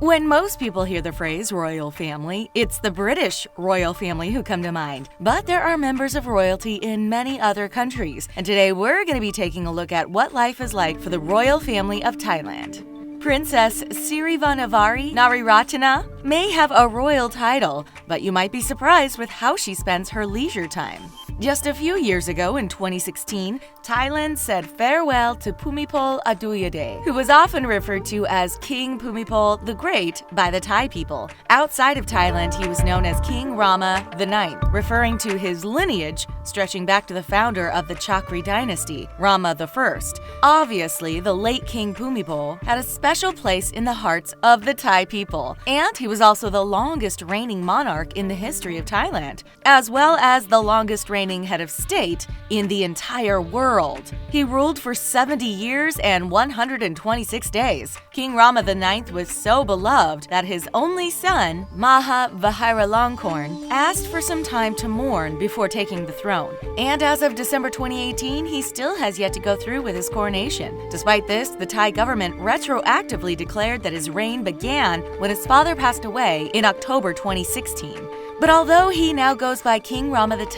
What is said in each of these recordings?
When most people hear the phrase royal family, it's the British royal family who come to mind. But there are members of royalty in many other countries, and today we're going to be taking a look at what life is like for the royal family of Thailand. Princess Sirivannavari Nariratana may have a royal title, but you might be surprised with how she spends her leisure time. Just a few years ago, in 2016, Thailand said farewell to Bhumibol Adulyadej, who was often referred to as King Bhumibol the Great by the Thai people. Outside of Thailand, he was known as King Rama IX, referring to his lineage stretching back to the founder of the Chakri dynasty, Rama I. Obviously, the late King Bhumibol had a special place in the hearts of the Thai people, and he was also the longest reigning monarch in the history of Thailand, as well as the longest reigning head of state in the entire world. He ruled for 70 years and 126 days. King Rama IX was so beloved that his only son, Maha Vajiralongkorn, asked for some time to mourn before taking the throne. And as of December 2018, he still has yet to go through with his coronation. Despite this, the Thai government retroactively declared that his reign began when his father passed away in October 2016. But although he now goes by King Rama X,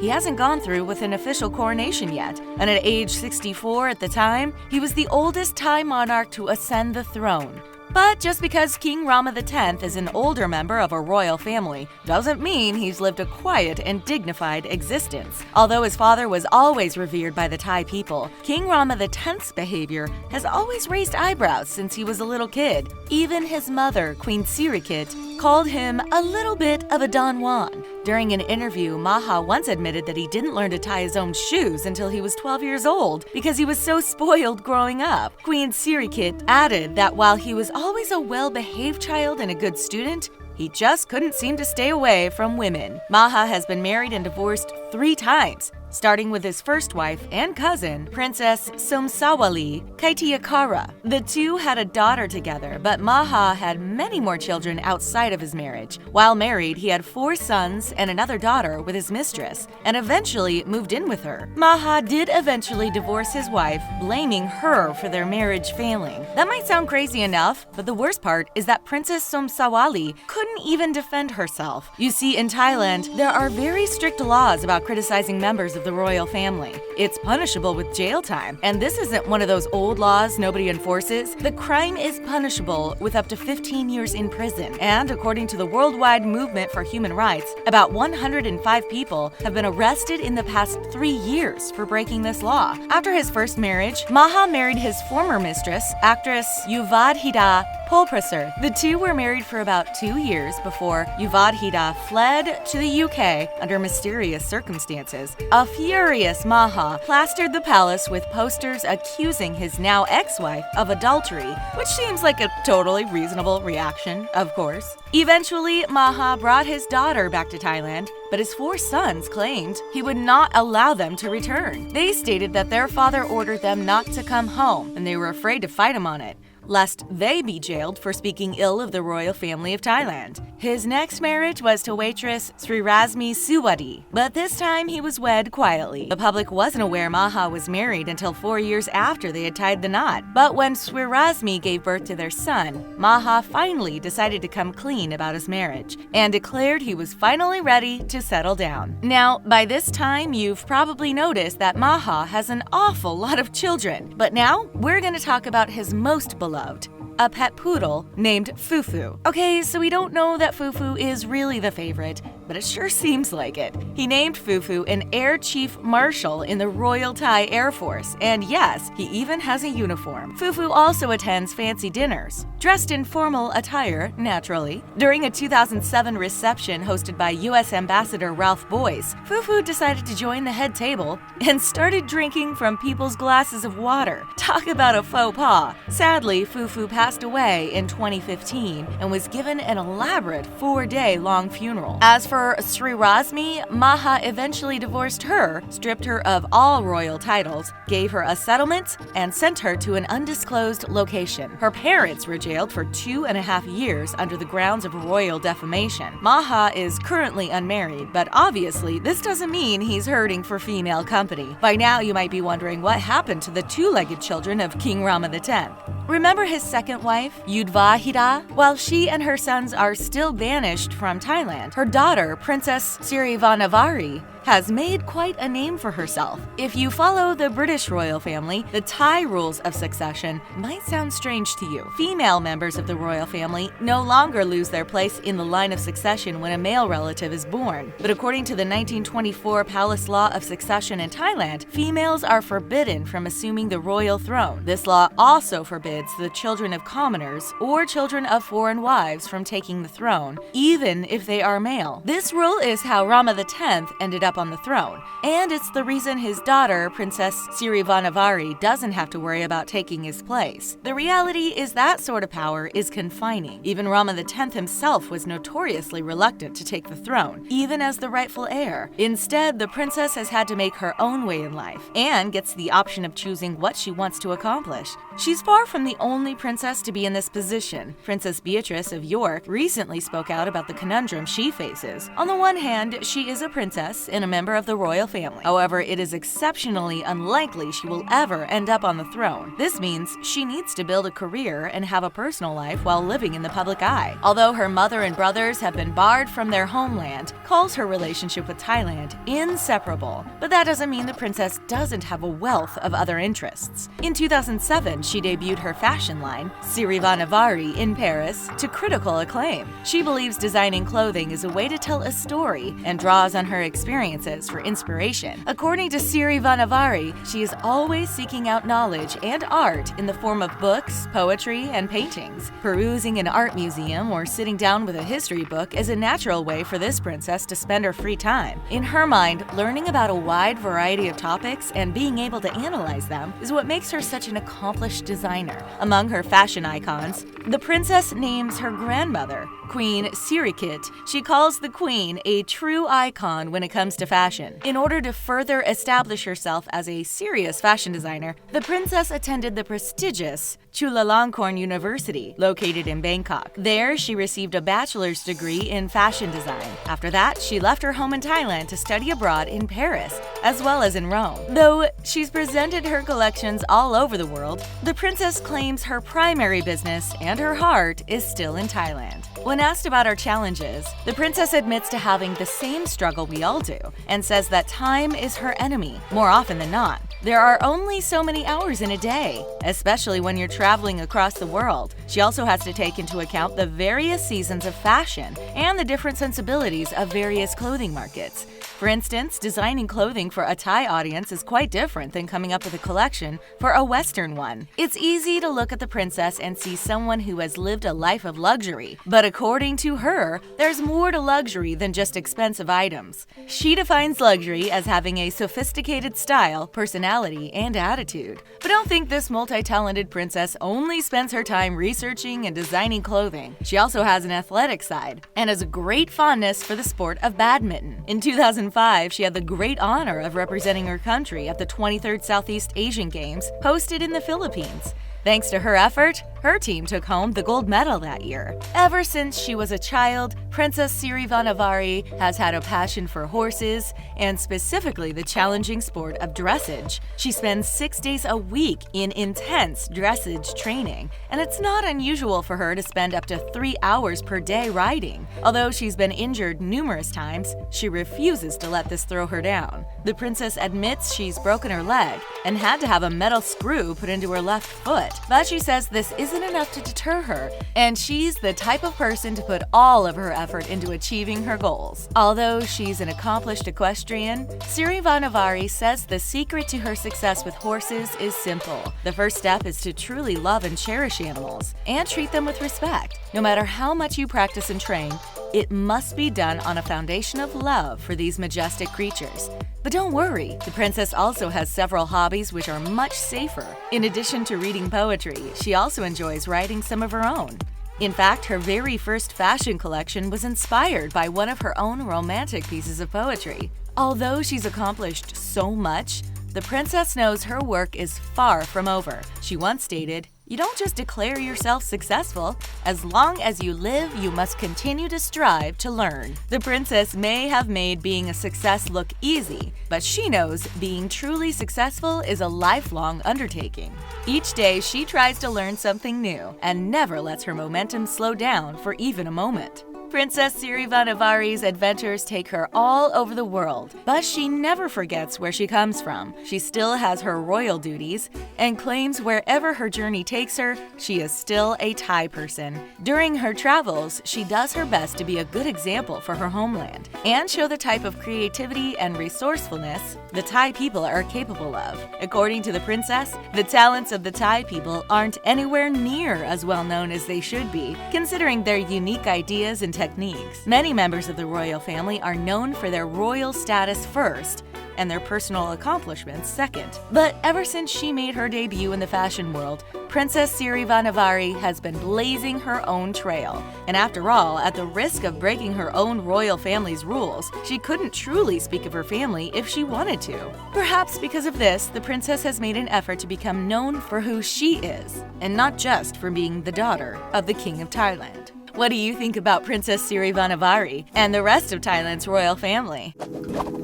he hasn't gone through with an official coronation yet, and at age 64 at the time, he was the oldest Thai monarch to ascend the throne. But just because King Rama X is an older member of a royal family doesn't mean he's lived a quiet and dignified existence. Although his father was always revered by the Thai people, King Rama X's behavior has always raised eyebrows since he was a little kid. Even his mother, Queen Sirikit, called him a little bit of a Don Juan. During an interview, Maha once admitted that he didn't learn to tie his own shoes until he was 12 years old because he was so spoiled growing up. Queen Sirikit added that while he was always a well-behaved child and a good student, he just couldn't seem to stay away from women. Maha has been married and divorced 3 times, starting with his first wife and cousin, Princess Somsawali Kaitiakara. The two had a daughter together, but Maha had many more children outside of his marriage. While married, he had 4 sons and another daughter with his mistress, and eventually moved in with her. Maha did eventually divorce his wife, blaming her for their marriage failing. That might sound crazy enough, but the worst part is that Princess Somsawali couldn't even defend herself. You see, in Thailand, there are very strict laws about criticizing members of the royal family. It's punishable with jail time, and this isn't one of those old laws nobody enforces. The crime is punishable with up to 15 years in prison, and according to the Worldwide Movement for Human Rights, about 105 people have been arrested in the past 3 years for breaking this law. After his first marriage, Maha married his former mistress, actress Yuvadhida Polprasser. The two were married for about 2 years before Yuvadhida fled to the UK under mysterious circumstances. A furious Maha plastered the palace with posters accusing his now ex-wife of adultery, which seems like a totally reasonable reaction, of course. Eventually, Maha brought his daughter back to Thailand, but his 4 sons claimed he would not allow them to return. They stated that their father ordered them not to come home, and they were afraid to fight him on it, lest they be jailed for speaking ill of the royal family of Thailand. His next marriage was to waitress Srirasmi Suwadi, but this time he was wed quietly. The public wasn't aware Maha was married until 4 years after they had tied the knot. But when Srirasmi gave birth to their son, Maha finally decided to come clean about his marriage and declared he was finally ready to settle down. Now, by this time, you've probably noticed that Maha has an awful lot of children. But now, we're going to talk about his most beloved, a pet poodle named Fufu. Okay, so we don't know that Fufu is really the favorite, but it sure seems like it. He named Fufu an Air Chief Marshal in the Royal Thai Air Force, and yes, he even has a uniform. Fufu also attends fancy dinners, dressed in formal attire, naturally. During a 2007 reception hosted by U.S. Ambassador Ralph Boyce, Fufu decided to join the head table and started drinking from people's glasses of water. Talk about a faux pas. Sadly, Fufu passed away in 2015 and was given an elaborate 4-day-long funeral. As for Emperor Srirasmi, Maha eventually divorced her, stripped her of all royal titles, gave her a settlement, and sent her to an undisclosed location. Her parents were jailed for 2.5 years under the grounds of royal defamation. Maha is currently unmarried, but obviously this doesn't mean he's hurting for female company. By now you might be wondering what happened to the two-legged children of King Rama X. Remember his second wife, Yudvahira? While she and her sons are still banished from Thailand, her daughter, Princess Sirivannavari, has made quite a name for herself. If you follow the British royal family, the Thai rules of succession might sound strange to you. Female members of the royal family no longer lose their place in the line of succession when a male relative is born. But according to the 1924 Palace Law of Succession in Thailand, females are forbidden from assuming the royal throne. This law also forbids the children of commoners or children of foreign wives from taking the throne, even if they are male. This rule is how Rama X ended up on the throne, and it's the reason his daughter, Princess Sirivannavari, doesn't have to worry about taking his place. The reality is that sort of power is confining. Even Rama X himself was notoriously reluctant to take the throne, even as the rightful heir. Instead, the princess has had to make her own way in life, and gets the option of choosing what she wants to accomplish. She's far from the only princess to be in this position. Princess Beatrice of York recently spoke out about the conundrum she faces. On the one hand, she is a princess and a member of the royal family. However, it is exceptionally unlikely she will ever end up on the throne. This means she needs to build a career and have a personal life while living in the public eye. Although her mother and brothers have been barred from their homeland, calls her relationship with Thailand inseparable. But that doesn't mean the princess doesn't have a wealth of other interests. In 2007, she debuted her fashion line, Sirivannavari, in Paris, to critical acclaim. She believes designing clothing is a way to tell a story and draws on her experiences for inspiration. According to Sirivannavari, she is always seeking out knowledge and art in the form of books, poetry, and paintings. Perusing an art museum or sitting down with a history book is a natural way for this princess to spend her free time. In her mind, learning about a wide variety of topics and being able to analyze them is what makes her such an accomplished designer. Among her fashion icons, the princess names her grandmother, Queen Sirikit. She calls the queen a true icon when it comes to fashion. In order to further establish herself as a serious fashion designer, the princess attended the prestigious Chulalongkorn University, located in Bangkok. There, she received a bachelor's degree in fashion design. After that, she left her home in Thailand to study abroad in Paris, as well as in Rome. Though she's presented her collections all over the world, the princess claims her primary business and her heart is still in Thailand. When asked about her challenges, the princess admits to having the same struggle we all do, and says that time is her enemy, more often than not. There are only so many hours in a day, especially when you're traveling across the world. She also has to take into account the various seasons of fashion and the different sensibilities of various clothing markets. For instance, designing clothing for a Thai audience is quite different than coming up with a collection for a Western one. It's easy to look at the princess and see someone who has lived a life of luxury, but according to her, there's more to luxury than just expensive items. She defines luxury as having a sophisticated style, personality, and attitude. But don't think this multi-talented princess only spends her time researching and designing clothing. She also has an athletic side and has a great fondness for the sport of badminton. In 2005, she had the great honor of representing her country at the 23rd Southeast Asian Games, hosted in the Philippines. Thanks to her effort, her team took home the gold medal that year. Ever since she was a child, Princess Sirivannavari has had a passion for horses, and specifically the challenging sport of dressage. She spends 6 days a week in intense dressage training, and it's not unusual for her to spend up to 3 hours per day riding. Although she's been injured numerous times, she refuses to let this throw her down. The princess admits she's broken her leg and had to have a metal screw put into her left foot, but she says this isn't enough to deter her, and she's the type of person to put all of her effort into achieving her goals. Although she's an accomplished equestrian, Sirivannavari says the secret to her success with horses is simple. The first step is to truly love and cherish animals, and treat them with respect. No matter how much you practice and train, it must be done on a foundation of love for these majestic creatures. But don't worry, the princess also has several hobbies which are much safer. In addition to reading poetry, she also enjoys writing some of her own. In fact, her very first fashion collection was inspired by one of her own romantic pieces of poetry. Although she's accomplished so much, the princess knows her work is far from over. She once stated, "You don't just declare yourself successful. As long as you live, you must continue to strive to learn." The princess may have made being a success look easy, but she knows being truly successful is a lifelong undertaking. Each day, she tries to learn something new and never lets her momentum slow down for even a moment. Princess Sirivanavari's adventures take her all over the world, but she never forgets where she comes from. She still has her royal duties and claims wherever her journey takes her, she is still a Thai person. During her travels, she does her best to be a good example for her homeland and show the type of creativity and resourcefulness the Thai people are capable of. According to the princess, the talents of the Thai people aren't anywhere near as well known as they should be, considering their unique ideas and techniques. Many members of the royal family are known for their royal status first and their personal accomplishments second. But ever since she made her debut in the fashion world, Princess Sirivannavari has been blazing her own trail. And after all, at the risk of breaking her own royal family's rules, she couldn't truly speak of her family if she wanted to. Perhaps because of this, the princess has made an effort to become known for who she is, and not just for being the daughter of the King of Thailand. What do you think about Princess Sirivannavari and the rest of Thailand's royal family?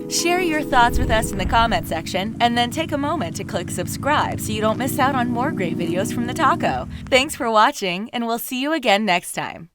Share your thoughts with us in the comment section, and then take a moment to click subscribe so you don't miss out on more great videos from TheTalko. Thanks for watching, and we'll see you again next time.